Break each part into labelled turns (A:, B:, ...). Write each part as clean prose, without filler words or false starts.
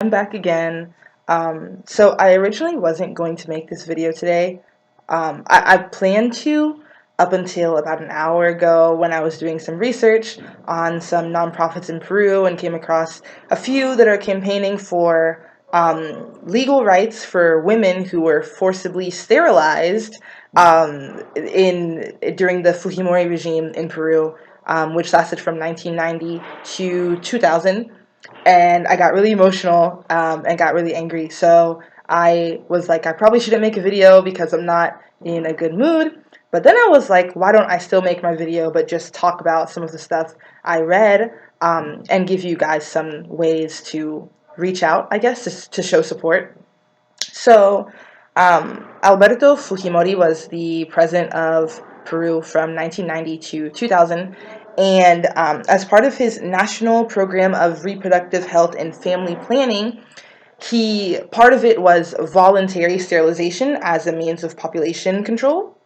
A: I'm back again. So I originally wasn't going to make this video today. I planned to up until about an hour ago when I was doing some research on some nonprofits in Peru and came across a few that are campaigning for legal rights for women who were forcibly sterilized during the Fujimori regime in Peru, which lasted from 1990 to 2000. And I got really emotional and got really angry. So I was like, I probably shouldn't make a video because I'm not in a good mood. But then I was like, why don't I still make my video but just talk about some of the stuff I read and give you guys some ways to reach out, I guess, to show support. So Alberto Fujimori was the president of Peru from 1990 to 2000. And as part of his national program of reproductive health and family planning, part of it was voluntary sterilization as a means of population control,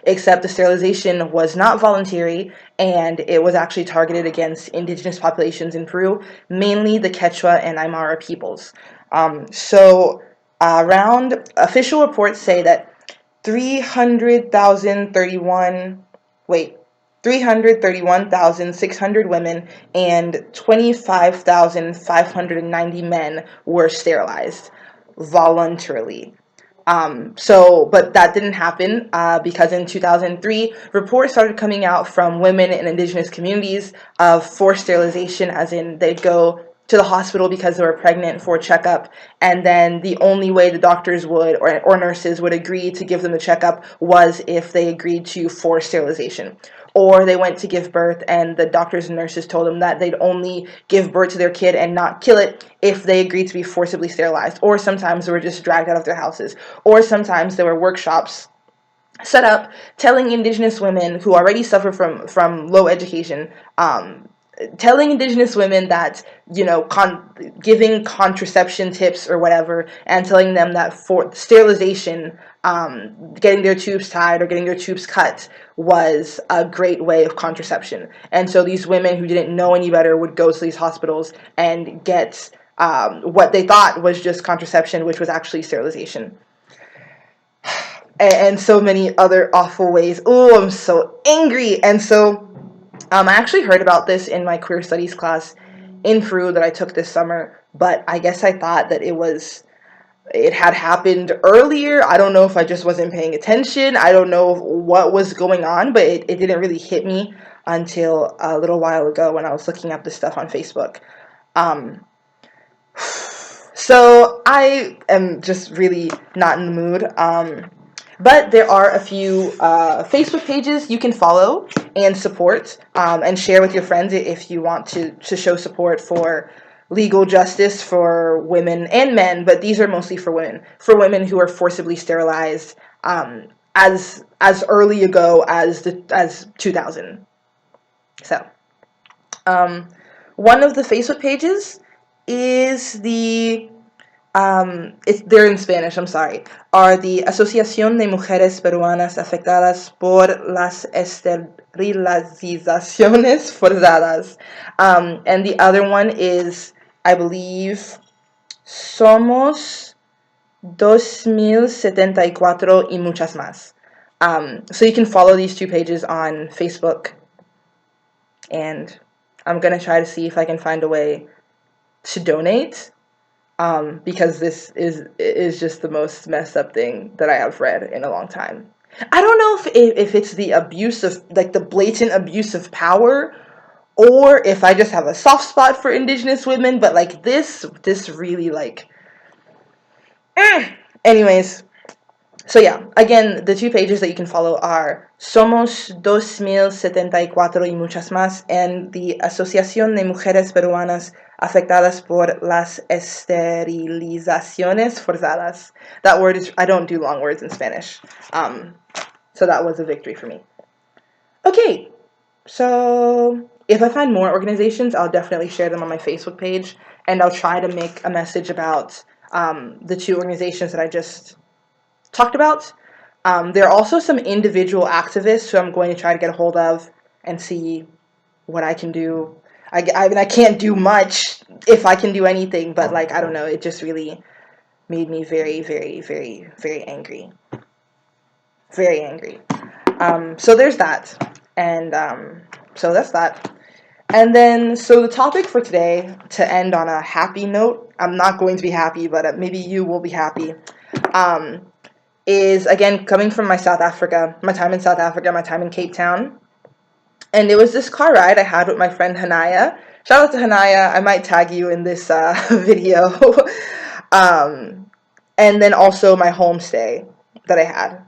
A: except the sterilization was not voluntary and it was actually targeted against indigenous populations in Peru, mainly the Quechua and Aymara peoples. Around official reports say that 300,031 wait 331,600 women and 25,590 men were sterilized voluntarily. But that didn't happen because in 2003, reports started coming out from women in indigenous communities of forced sterilization, as in they'd go to the hospital because they were pregnant for a checkup, and then the only way the doctors would or nurses would agree to give them the checkup was if they agreed to forced sterilization. Or they went to give birth and the doctors and nurses told them that they'd only give birth to their kid and not kill it if they agreed to be forcibly sterilized. Or sometimes they were just dragged out of their houses. Or sometimes there were workshops set up telling indigenous women who already suffer from low education, telling indigenous women that, giving contraception tips or whatever, and telling them that for sterilization, getting their tubes tied or getting their tubes cut was a great way of contraception. And so these women who didn't know any better would go to these hospitals and get what they thought was just contraception, which was actually sterilization. And so many other awful ways. Oh, I'm so angry. And so I actually heard about this in my queer studies class in Peru that I took this summer, but I guess I thought that it had happened earlier. I don't know if I just wasn't paying attention. I don't know what was going on, but it didn't really hit me until a little while ago when I was looking up this stuff on Facebook. So I am just really not in the mood. But there are a few Facebook pages you can follow and support and share with your friends if you want to show support for legal justice for women and men, but these are mostly for women who are forcibly sterilized as early ago as 2000. So one of the Facebook pages is they're in Spanish, I'm sorry, are the Asociación de Mujeres Peruanas Afectadas por las Esterilizaciones Forzadas. And the other one is, I believe, Somos 2074 y muchas más. So you can follow these two pages on Facebook, and I'm going to try to see if I can find a way to donate. Because this is just the most messed up thing that I have read in a long time. I don't know if it's the abuse of, like, the blatant abuse of power, or if I just have a soft spot for indigenous women, but like this really, like, anyways. So yeah, again, the two pages that you can follow are Somos 2074 y muchas más, and the Asociación de Mujeres Peruanas Afectadas por las Esterilizaciones Forzadas. That word is, I don't do long words in Spanish. So that was a victory for me. Okay, so if I find more organizations, I'll definitely share them on my Facebook page, and I'll try to make a message about the two organizations that I just talked about. There are also some individual activists who I'm going to try to get a hold of and see what I can do. I mean, I can't do much if I can do anything, but like, I don't know, it just really made me very, very, very, very angry. Very angry. So there's that. And so that's that. And then, so the topic for today, to end on a happy note, I'm not going to be happy, but maybe you will be happy, um, is again coming from my time in South Africa, my time in Cape Town. And it was this car ride I had with my friend Hanaya. Shout out to Hanaya. I might tag you in this video. um, and then also my homestay that I had.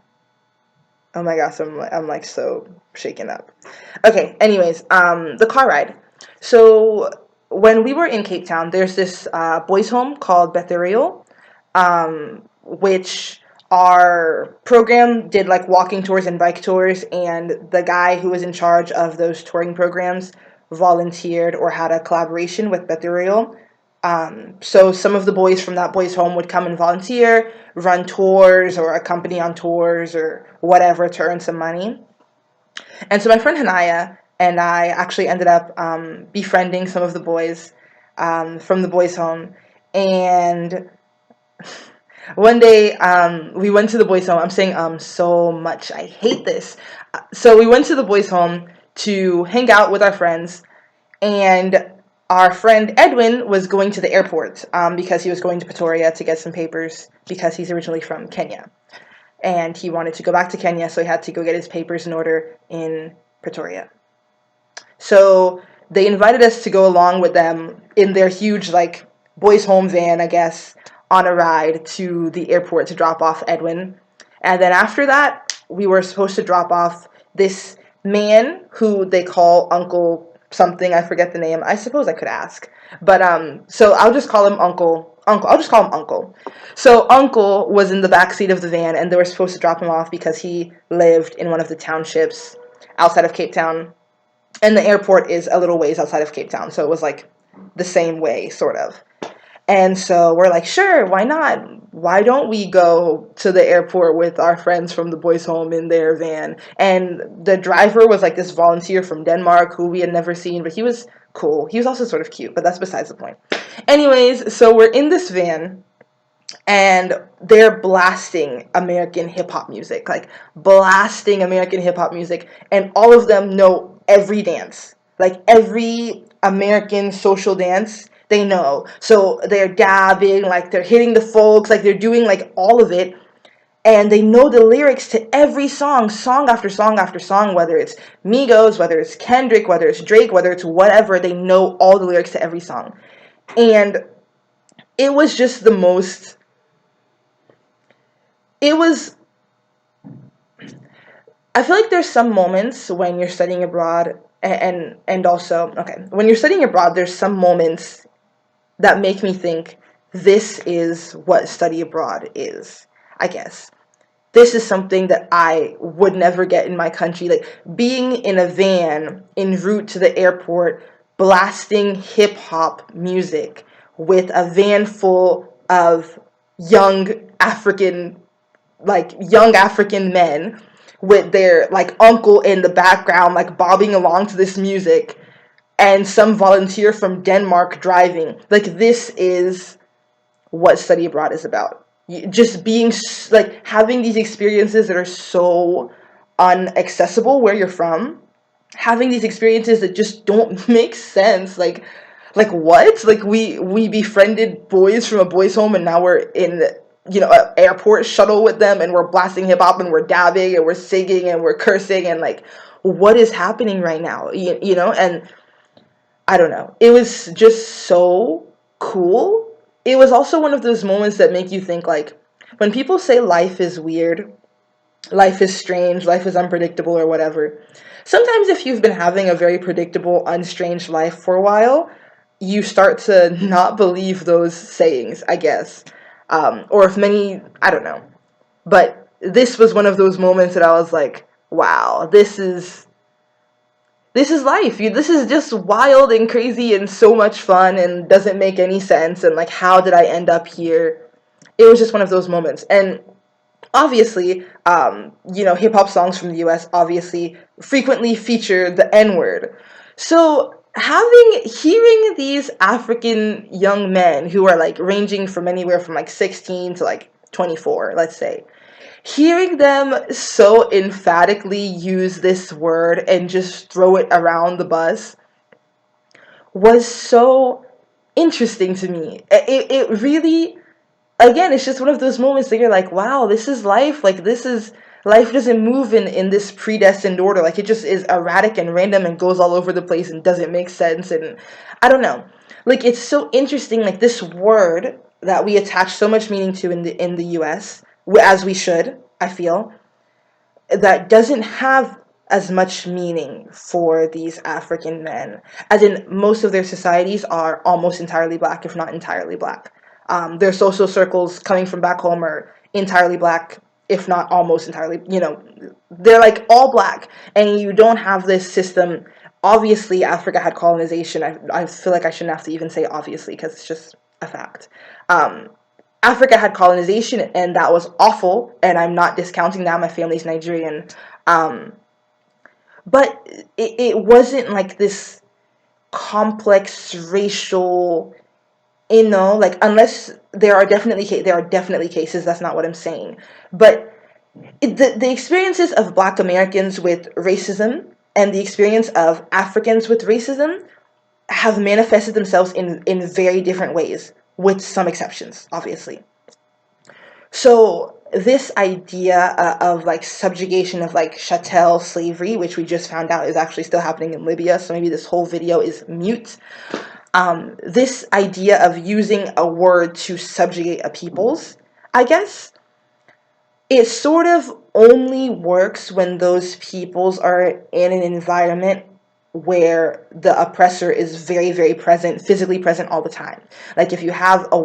A: Oh my gosh, I'm like so shaken up. Okay, anyways, the car ride. So when we were in Cape Town, there's this boys' home called Betheriel, which our program did like walking tours and bike tours, and the guy who was in charge of those touring programs volunteered or had a collaboration with Betheriel. So some of the boys from that boys' home would come and volunteer, run tours or accompany on tours or whatever to earn some money. And so my friend Hanaya and I actually ended up befriending some of the boys from the boys' home. And one day we went to the boys' home. I'm saying so much. I hate this. So we went to the boys' home to hang out with our friends, and our friend Edwin was going to the airport because he was going to Pretoria to get some papers because he's originally from Kenya. And he wanted to go back to Kenya, so he had to go get his papers in order in Pretoria. So they invited us to go along with them in their huge, like, boys' home van, I guess, on a ride to the airport to drop off Edwin. And then after that, we were supposed to drop off this man who they call Uncle something. I forget the name. I suppose I could ask. But so I'll just call him Uncle. I'll just call him Uncle. So Uncle was in the back seat of the van, and they were supposed to drop him off because he lived in one of the townships outside of Cape Town, and the airport is a little ways outside of Cape Town, so it was like the same way, sort of. And so we're like, sure, why not? Why don't we go to the airport with our friends from the boys' home in their van? And the driver was like this volunteer from Denmark who we had never seen, but he was cool. He was also sort of cute, but that's besides the point. Anyways, so we're in this van, and they're blasting American hip hop music, like blasting American hip hop music, and all of them know every dance, like every American social dance they know. So they're dabbing, like they're hitting the folks, like they're doing like all of it, and they know the lyrics to every song, song after song after song, whether it's Migos, whether it's Kendrick, whether it's Drake, whether it's whatever, they know all the lyrics to every song. And it was just the most, it was, I feel like there's some moments when you're studying abroad, and also, okay, when you're studying abroad, there's some moments that make me think this is what study abroad is, I guess. This is something that I would never get in my country. Like being in a van en route to the airport, blasting hip hop music with a van full of young African, like young African men with their like uncle in the background, like bobbing along to this music, and some volunteer from Denmark driving. Like this is what study abroad is about. Just being like having these experiences that are so unaccessible where you're from, having these experiences that just don't make sense. Like what? Like we befriended boys from a boys' home, and now we're in an airport shuttle with them, and we're blasting hip hop, and we're dabbing, and we're singing, and we're cursing, and like what is happening right now? And I don't know. It was just so cool. It was also one of those moments that make you think, like, when people say life is weird, life is strange, life is unpredictable, or whatever. Sometimes, if you've been having a very predictable, unstrange life for a while, you start to not believe those sayings, I guess. Or if many, I don't know. But this was one of those moments that I was like, wow, this is life. This is just wild and crazy and so much fun and doesn't make any sense. And like, how did I end up here? It was just one of those moments. And obviously, hip hop songs from the US obviously frequently feature the N word. So hearing these African young men who are like ranging from anywhere from like 16 to like 24, let's say, hearing them so emphatically use this word and just throw it around the bus was so interesting to me. It really, again, it's just one of those moments that you're like, wow, this is life. Like, this is life doesn't move in this predestined order. Like, it just is erratic and random and goes all over the place and doesn't make sense. And I don't know. Like, it's so interesting. Like, this word that we attach so much meaning to in the U.S., as we should, I feel, that doesn't have as much meaning for these African men, as in most of their societies are almost entirely black, if not entirely black. Their social circles coming from back home are entirely black, if not almost entirely, they're like all black, and you don't have this system. Obviously, Africa had colonization. I feel like I shouldn't have to even say obviously because it's just a fact. Um, Africa had colonization, and that was awful. And I'm not discounting that. My family's Nigerian, um, but it wasn't like this complex racial, like unless there are definitely cases. That's not what I'm saying, but the experiences of Black Americans with racism and the experience of Africans with racism have manifested themselves in very different ways, with some exceptions, obviously. So this idea of like subjugation of like chattel slavery, which we just found out is actually still happening in Libya, so maybe this whole video is mute. This idea of using a word to subjugate a people's, I guess, it sort of only works when those peoples are in an environment where the oppressor is very, very present, physically present all the time. Like if you have a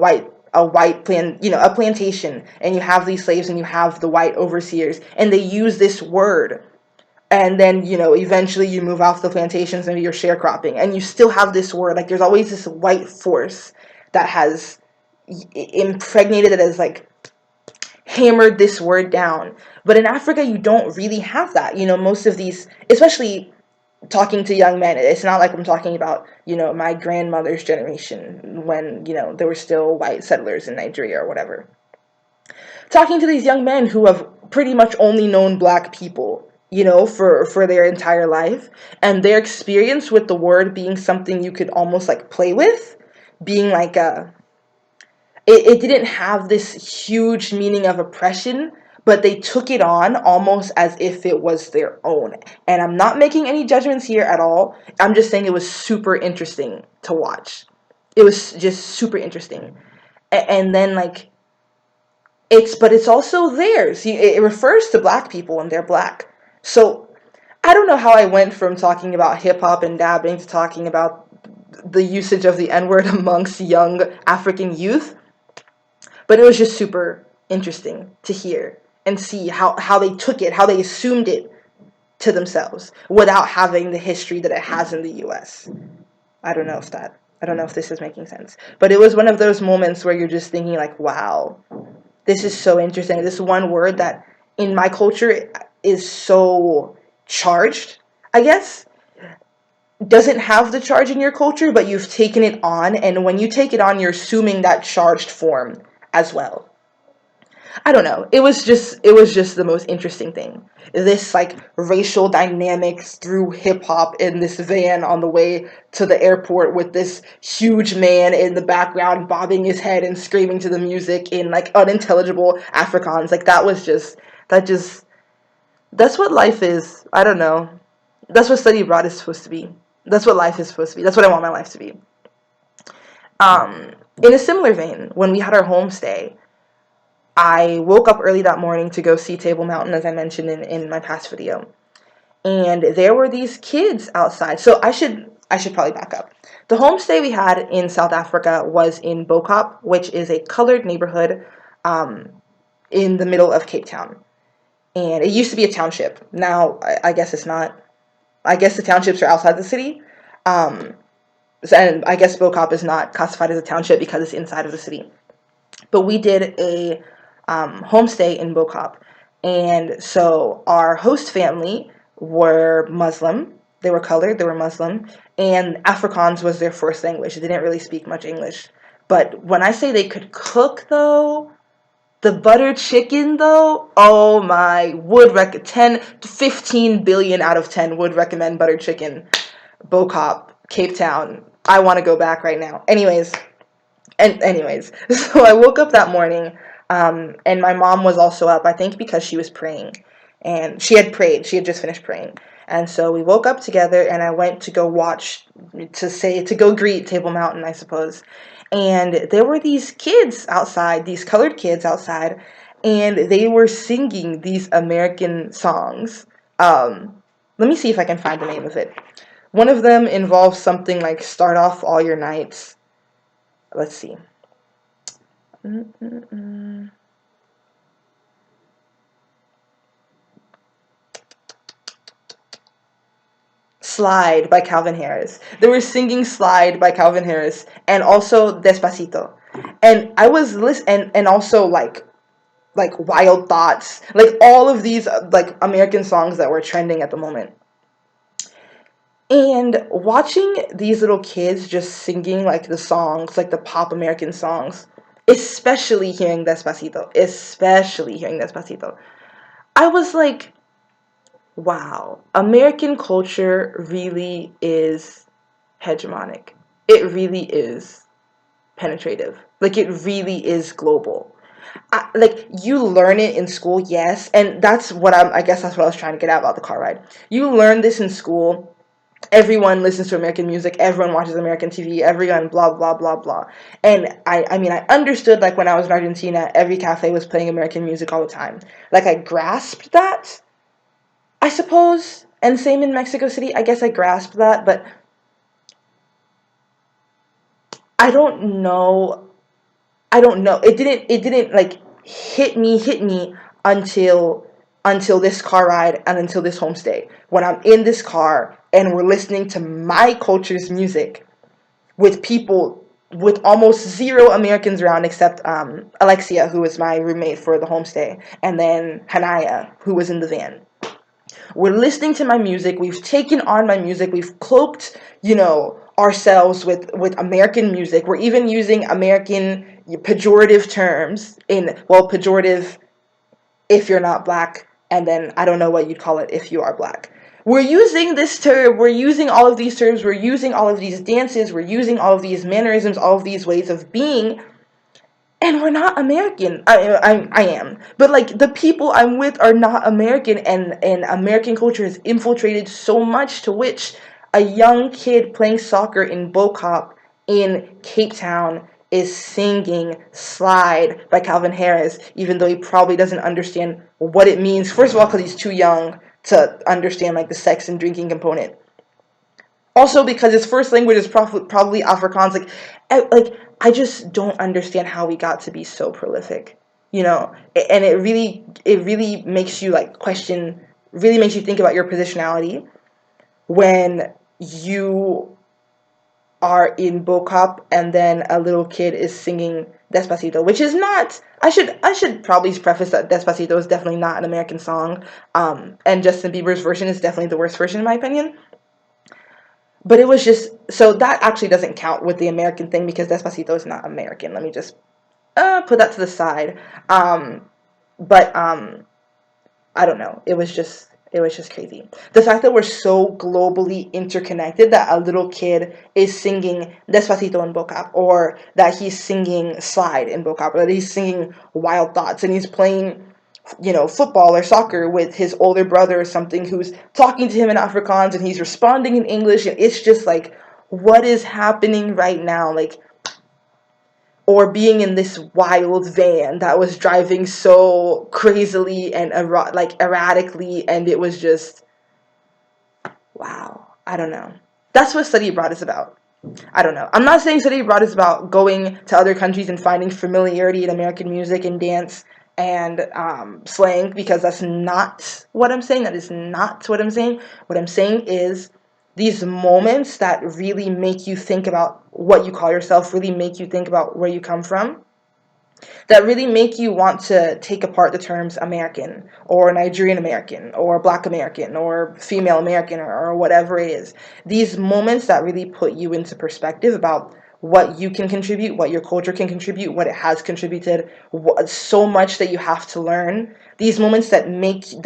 A: plantation, and you have these slaves and you have the white overseers, and they use this word, and then eventually you move off the plantations and you're sharecropping, and you still have this word. Like there's always this white force that has impregnated it, as like hammered this word down. But in Africa, you don't really have that. Most of these, especially talking to young men, it's not like I'm talking about, my grandmother's generation when, there were still white settlers in Nigeria or whatever. Talking to these young men who have pretty much only known black people, for their entire life, and their experience with the word being something you could almost like play with, being like it didn't have this huge meaning of oppression, but they took it on almost as if it was their own. And I'm not making any judgments here at all. I'm just saying it was super interesting to watch. It was just super interesting. And then like but it's also theirs. It refers to black people and they're black. So I don't know how I went from talking about hip hop and dabbing to talking about the usage of the N-word amongst young African youth. But it was just super interesting to hear and see how they took it, how they assumed it to themselves without having the history that it has in the US. I don't know if this is making sense. But it was one of those moments where you're just thinking like, wow, this is so interesting. This one word that in my culture is so charged, I guess, doesn't have the charge in your culture, but you've taken it on, and when you take it on, you're assuming that charged form as well. I don't know. It was just the most interesting thing. This like racial dynamics through hip hop in this van on the way to the airport with this huge man in the background bobbing his head and screaming to the music in like unintelligible Afrikaans. Like that just that's what life is. I don't know. That's what study abroad is supposed to be. That's what life is supposed to be. That's what I want my life to be. In a similar vein, when we had our homestay, I woke up early that morning to go see Table Mountain, as I mentioned in my past video. And there were these kids outside. So I should probably back up. The homestay we had in South Africa was in Bo-Kaap, which is a colored neighborhood um, in the middle of Cape Town. And it used to be a township. Now, I guess it's not. I guess the townships are outside the city. Um, and I guess Bo-Kaap is not classified as a township because it's inside of the city. But we did a homestay in Bo-Kaap. And so our host family were Muslim, They were colored, they were Muslim, and Afrikaans was their first language. They didn't really speak much English. But when I say they could cook, though, the butter chicken, though, oh my, would 10 to 15 billion out of 10 would recommend butter chicken. Bokop, Cape Town. I want to go back right now. Anyways, so I woke up that morning, and my mom was also up, I think because she was praying. And she had prayed. She had just finished praying. And so we woke up together, and I went to go watch, to go greet Table Mountain, I suppose. And there were these kids outside, these colored kids outside, and they were singing these American songs. Let me see if I can find the name of it. One of them involves something like "Start off all your nights." Let's see. Slide by Calvin Harris. They were singing Slide by Calvin Harris and also Despacito. And I was listening, and also like Wild Thoughts, like all of these like American songs that were trending at the moment. And watching these little kids just singing like the songs, like the pop American songs, especially hearing Despacito, I was like, wow, American culture really is hegemonic. It really is penetrative. Like, it really is global. Like, you learn it in school, yes, and I guess that's what I was trying to get at about the car ride. You learn this in school. Everyone listens to American music, everyone watches American TV, everyone blah blah blah blah. And I mean, I understood, like, when I was in Argentina, every cafe was playing American music all the time. Like, I grasped that, I suppose. And same in Mexico City, I guess I grasped that, but I don't know. It didn't like hit me until this car ride and until this homestay. When I'm in this car and we're listening to my culture's music with people, with almost zero Americans around except Alexia, who was my roommate for the homestay, and then Hanaya, who was in the van. We're listening to my music. We've taken on my music. We've cloaked, ourselves with American music. We're even using American pejorative terms pejorative if you're not black, and then I don't know what you'd call it if you are black. We're using this term. We're using all of these terms. We're using all of these dances. We're using all of these mannerisms, all of these ways of being, and we're not American. I am, but like the people I'm with are not American, and American culture has infiltrated so much to which a young kid playing soccer in Bokop in Cape Town is singing Slide by Calvin Harris, even though he probably doesn't understand what it means. First of all, because he's too young to understand like the sex and drinking component. Also, because his first language is probably Afrikaans. Like I just don't understand how we got to be so prolific, and it really makes you like question, really makes you think about your positionality when you are in Bokap and then a little kid is singing Despacito, which is not. I should probably preface that Despacito is definitely not an American song, and Justin Bieber's version is definitely the worst version in my opinion. But it was just, so that actually doesn't count with the American thing because Despacito is not American. Let me just put that to the side. But I don't know. It was just crazy. The fact that we're so globally interconnected that a little kid is singing Despacito in Bocap, or that he's singing Slide in Bocap, or that he's singing Wild Thoughts, and he's playing football or soccer with his older brother or something who's talking to him in Afrikaans and he's responding in English, and it's just like, what is happening right now? Like, or being in this wild van that was driving so crazily and erratically, and it was just, wow. I don't know. That's what study abroad is about. I don't know. I'm not saying study abroad is about going to other countries and finding familiarity in American music and dance and slang, because that's not what I'm saying. That is not what I'm saying. What I'm saying is these moments that really make you think about what you call yourself, really make you think about where you come from. that really make you want to take apart the terms American or Nigerian American or Black American or female American or whatever it is. These moments that really put you into perspective about what you can contribute, what your culture can contribute, what it has contributed, so much that you have to learn. These moments that make you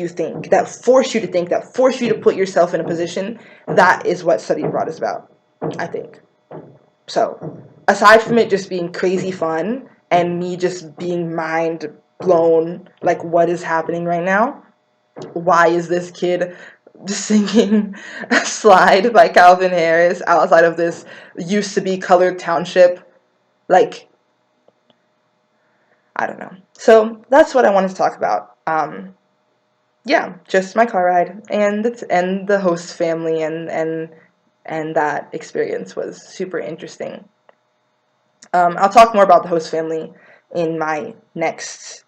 A: think, that force you to think, that force you to put yourself in a position, that is what study abroad is about, I think. So, aside from it just being crazy fun and me just being mind blown, like what is happening right now? Why is this kid singing Slide by Calvin Harris outside of this used to be colored township? Like, I don't know. So, that's what I wanted to talk about. Yeah, just my car ride and the host family and that experience was super interesting. I'll talk more about the host family in my next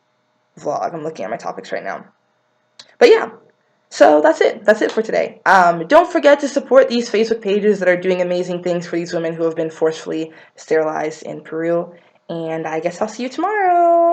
A: vlog. I'm looking at my topics right now. But yeah, so that's it. That's it for today. Don't forget to support these Facebook pages that are doing amazing things for these women who have been forcefully sterilized in Peru. And I guess I'll see you tomorrow.